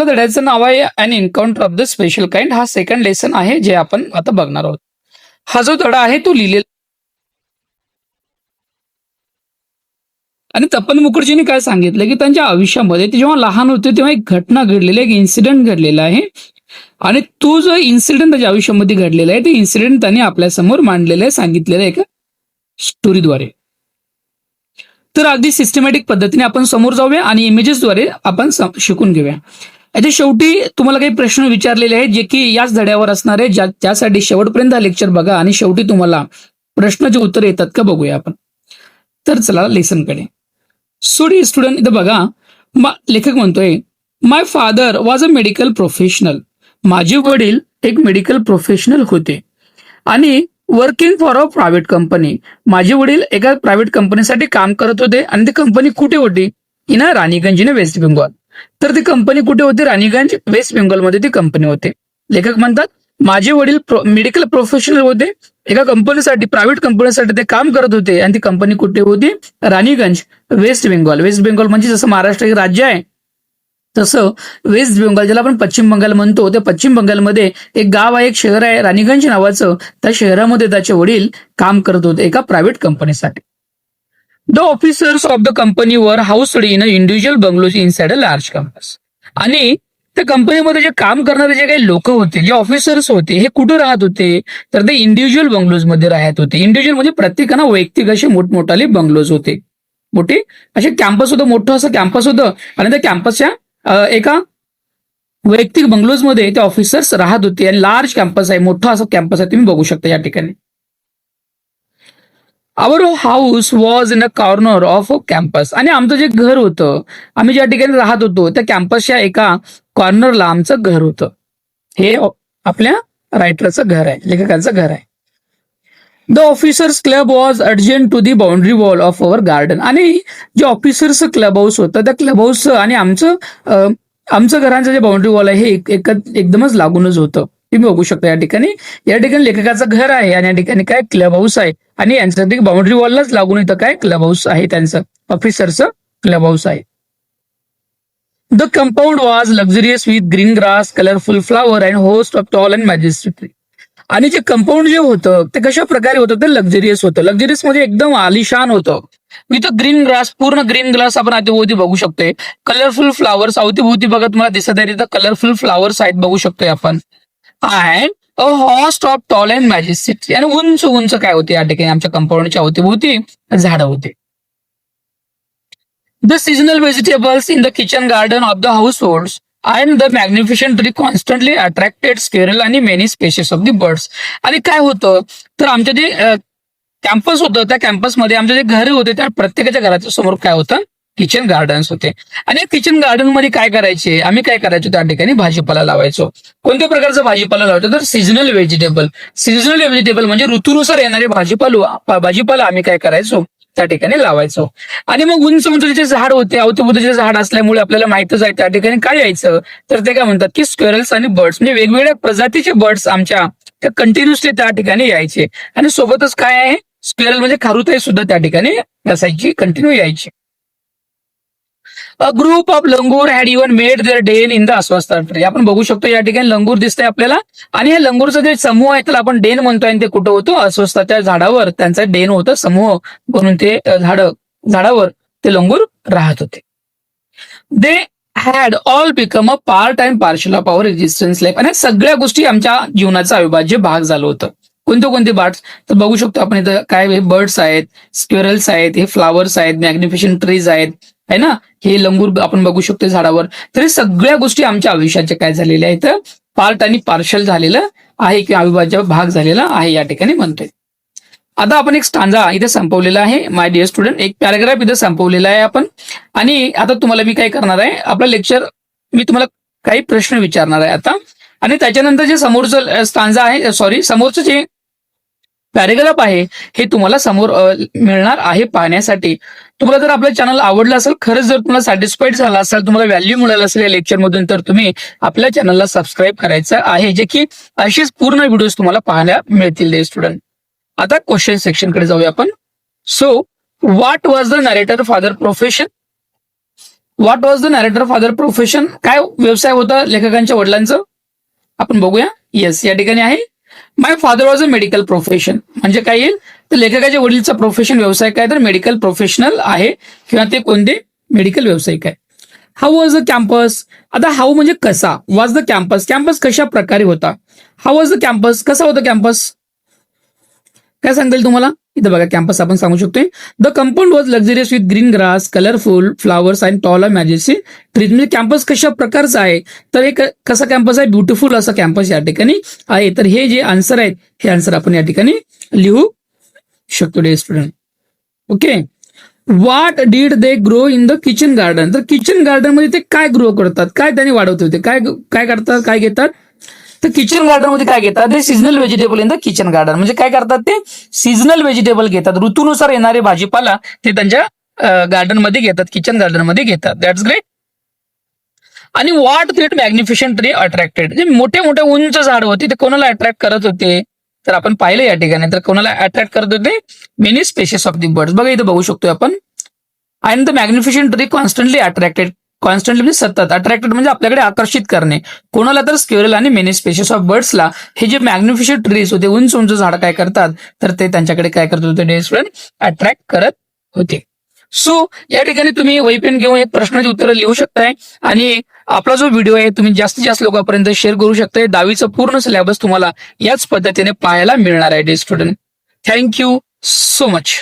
आपल्या धड्याचं नाव आहे an encounter of the special kind. हा सेकंड लेसन आहे जे आपण आता बघणार आहोत. हा जो धडा आहे तो लिहिलेला आणि तपन मुखर्जींनी काय सांगितलं की त्यांच्या आयुष्यामध्ये ते जेव्हा लहान होते तेव्हा एक घटना घडलेली, एक इन्सिडेंट घडलेला आहे आणि तो जो इन्सिडेंट त्याच्या आयुष्यामध्ये घडलेला आहे ते इन्सिडेंट त्यांनी आपल्यासमोर मांडलेलं आहे, सांगितलेलं आहे एका स्टोरीद्वारे. तर अगदी सिस्टमॅटिक पद्धतीने आपण समोर जाऊया आणि इमेजेसद्वारे आपण शिकून घेऊया. याच्या शेवटी तुम्हाला काही प्रश्न विचारलेले आहेत जे की याच धड्यावर असणार आहे, त्यासाठी शेवटपर्यंत हा लेक्चर बघा आणि शेवटी तुम्हाला प्रश्नाचे उत्तर येतात का बघूया आपण. तर चला लेसनकडे. सो डी स्टुडंट, इथं बघा लेखक म्हणतोय my father was a medical professional. माझे वडील एक मेडिकल प्रोफेशनल होते आणि working for a private company. माझे वडील एका प्रायव्हेट कंपनीसाठी काम करत होते आणि ती कंपनी कुठे होती? In Raniganj in West Bengal. तर ती कंपनी कुठे होती? राणीगंज वेस्ट बेंगॉलमध्ये ती कंपनी होते. लेखक म्हणतात माझे वडील मेडिकल प्रोफेशनल होते, एका कंपनीसाठी प्रायव्हेट कंपनीसाठी ते काम करत होते आणि ती कंपनी कुठे होती? Raniganj waste Bengal. Waste Bengal म्हणजे जसं महाराष्ट्र एक राज्य आहे तसं वेस्ट बेंगॉल, ज्याला आपण पश्चिम बंगाल म्हणतो, त्या पश्चिम बंगालमध्ये एक गाव आहे, एक शहर आहे राणीगंज नावाचं. त्या शहरामध्ये त्याचे वडील काम करत होते एका प्रायव्हेट कंपनीसाठी. The officers of the company were housed in individual bungalows inside a large campus. आणि त्या कंपनीमध्ये जे काम करणारे जे काही लोक होते, जे ऑफिसर्स होते, हे कुठे राहत होते? तर ते इंडिव्हिज्युअल बंगलोज मध्ये राहत होते. इंडिव्हिज्युअल म्हणजे प्रत्येकानं वैयक्तिक असे मोठमोठाले बंगलोज होते, मोठे असे कॅम्पस होतं, मोठं असं कॅम्पस होतं आणि त्या कॅम्पसच्या एका वैयक्तिक बंगलोज मध्ये ते ऑफिसर्स राहत होते आणि लार्ज कॅम्पस आहे, मोठा असं कॅम्पस आहे, तुम्ही बघू शकता या ठिकाणी. Our house was in a corner of a campus. आणि आमचं जे घर होतं, आम्ही ज्या ठिकाणी राहत होतो त्या कॅम्पसच्या एका कॉर्नरला आमचं घर होतं. हे आपल्या रायटरचं घर आहे, लेखकाचं घर आहे. The officers club was adjacent to the boundary wall of our garden. आणि जे ऑफिसर्स क्लब हाऊस होतं त्या क्लब हाऊस आणि आमचं घरांचं जे बाउंड्री वॉल आहे हे एकदमच लागूनच होतं. तुम्ही बघू शकता या ठिकाणी लेखकाचं घर आहे आणि या ठिकाणी काय क्लब हाऊस आहे आणि यांच्यासाठी बाउंड्री वॉललाच लागून इथं काय क्लब हाऊस आहे, त्यांचं ऑफिसरचं क्लब हाऊस आहे. The compound was luxurious with green grass, colourful flower and host of tall and majestic tree. आणि जे कंपाऊंड जे होतं ते कशा प्रकारे होतं? ते लक्झरियस होतं. लक्झरियस म्हणजे एकदम आलिशान होतं. विथ ग्रीन ग्रास, पूर्ण ग्रीन ग्रास आपण अवतीभोवती बघू शकतोय. कलरफुल फ्लावर्स अवतीभोवती बघा तुम्हाला दिसत आहे, तिथं कलरफुल फ्लावर्स आहेत, बघू शकतोय आपण. And a host of tall and majestic tree. आणि उंच उंच काय होते या ठिकाणी आमच्या कंपाऊंडच्या अवतीभोवती झाडं होते. The seasonal vegetables in the kitchen garden of the house holds and the magnificent tree constantly attracted squirrel आणि many species of the birds. आणि काय होतं तर आमच्या जे कॅम्पस होतं त्या कॅम्पसमध्ये आमचे जे घर होते त्या प्रत्येकाच्या घराच्या समोर काय होतं? किचन गार्डन्स होते. आणि किचन गार्डन मध्ये काय करायचे? आम्ही काय करायचो त्या ठिकाणी भाजीपाला लावायचो. कोणत्या प्रकारचा भाजीपाला लावायचो? तर सीजनल व्हेजिटेबल. सीजनल व्हेजिटेबल म्हणजे ऋतूनुसार येणारे भाजीपाला आम्ही काय करायचो? त्या ठिकाणी लावायचो. आणि मग उंच उंचीचे झाड होते, अवतीभोवतीचे झाड असल्यामुळे आपल्याला माहितच आहे त्या ठिकाणी काय यायचं? तर ते काय म्हणतात की स्क्वेरल्स आणि बर्ड्स, म्हणजे वेगवेगळ्या प्रजातीचे बर्ड्स आमच्या कंटिन्युअसली त्या ठिकाणी यायचे. आणि सोबतच काय आहे? स्क्वेरल म्हणजे खारुताई सुद्धा त्या ठिकाणी असायची, कंटिन्यू यायची. A group of langur had even made their den in the ashwattha tree. आपण बघू शकतो या ठिकाणी लंगूर दिसतंय आपल्याला आणि हे लंगूरचा जे समूह आहे त्याला आपण डेन म्हणतोय आणि ते कुठं होतं? अस्वस्थाच्या झाडावर त्यांचा डेन होतं, समूह म्हणून ते झाडावर ते लंगूर राहत होते. They had all become a part and parcel of our existence life. आणि सगळ्या गोष्टी आमच्या जीवनाचा अविभाज्य भाग झालं होतं. कोणते बर्ड्स? तर बघू शकतो आपण इथं काय बर्ड्स आहेत, स्क्वेरल्स आहेत, हे फ्लावर्स आहेत, मॅग्निफिशंट ट्रीज आहेत, है ना, हे लंगूर आपण बघू शकतो झाडावर. तर हे सगळ्या गोष्टी आमच्या आयुष्याच्या काय झालेल्या आहेत? पार्ट आणि पार्शल झालेलं आहे किंवा अविभाज्य भाग झालेला आहे या ठिकाणी म्हणतोय. आता आपण एक स्टांजा इथे संपवलेला आहे माय डिअर स्टुडंट, एक पॅराग्राफ इथे संपवलेला आहे आपण. आणि आता तुम्हाला मी काय करणार आहे, आपलं लेक्चर मी तुम्हाला काही प्रश्न विचारणार आहे आता, आणि त्याच्यानंतर जे समोरचं स्टांजा आहे, समोरचं जे पॅरेग्राफ आहे हे तुम्हाला समोर मिळणार आहे पाहण्यासाठी. तुम्हाला जर आपलं चॅनल आवडलं असेल, खरंच जर तुम्हाला सॅटिस्फाईड झाला असेल, तुम्हाला व्हॅल्यू मिळालं असेल या लेक्चरमधून, तर तुम्ही आपल्या चॅनलला सबस्क्राईब करायचं आहे, जे की अशीच पूर्ण व्हिडिओज तुम्हाला पाहायला मिळतील स्टुडंट. आता क्वेश्चन सेक्शनकडे जाऊया आपण. So what was the narrator father profession? What was the narrator father profession, काय व्यवसाय होता लेखकांच्या वडिलांचं, आपण बघूया. येस, या ठिकाणी आहे my father was a medical profession. म्हणजे काय येईल तर लेखकाच्या वडीलचा प्रोफेशन व्यवसाय काय तर मेडिकल प्रोफेशनल आहे किंवा ते कोणते मेडिकल व्यावसायिक आहे. हाऊ वॉज द कॅम्पस, आता हाऊ म्हणजे कसा, वॉज द कॅम्पस, कॅम्पस कशा प्रकारे होता. हाऊ वॉज द कॅम्पस, कसा होता कॅम्पस, काय सांगता येईल तुम्हाला. इथं बघा कॅम्पस आपण सांगू शकतोय. The compound was luxurious with green grass, colourful flowers and tall majestic trees. म्हणजे कॅम्पस कशा प्रकारचा आहे तर एक कसा कॅम्पस आहे, ब्युटिफुल असा कॅम्पस या ठिकाणी आहे. तर हे जे आन्सर आहेत हे आन्सर आपण या ठिकाणी लिहू शकतो day student. Okay. What did they grow in the kitchen garden, तर किचन गार्डन मध्ये ते काय ग्रो करतात, काय त्यांनी वाढवत होते, काय काय करतात, काय घेतात. तर किचन गार्डन मध्ये काय घेतात ते seasonal vegetable in the kitchen garden. म्हणजे काय करतात ते सिजनल व्हेजिटेबल घेतात, ऋतूनुसार येणारे भाजीपाला ते त्यांच्या गार्डन मध्ये घेतात, किचन गार्डन मध्ये घेतात. That's great. आणि व्हॉट दॅट मॅग्निफिशंट ट्री अट्रॅक्टेड, जे मोठे मोठे उंच झाड होते ते कोणाला अट्रॅक्ट करत होते तर आपण पाहिलं या ठिकाणी. तर कोणाला अट्रॅक्ट करत होते, many species of the birds. बघा इथं बघू शकतोय आपण. And the magnificent tree constantly attracted, constantly म्हणजे सतत, अट्रॅक्टेड म्हणजे आपल्याकडे आकर्षित करणे. कोणाला तर स्क्वेरल आणि मेनी स्पेसिस ऑफ बर्ड्सला हे जे मॅग्निफिशंट ट्रीज होते, उंच उंच झाड काय करतात तर ते त्यांच्याकडे काय करत होते डे स्टुडंट, अट्रॅक्ट करत होते. सो या ठिकाणी तुम्ही वही पेन घेऊन एक प्रश्नाची उत्तरं लिहू शकताय आणि आपला जो व्हिडिओ आहे तुम्ही जास्तीत जास्त लोकांपर्यंत शेअर करू शकताय. 10वीचं पूर्ण सिलेबस तुम्हाला याच पद्धतीने पाहायला मिळणार आहे day student. Thank you so much.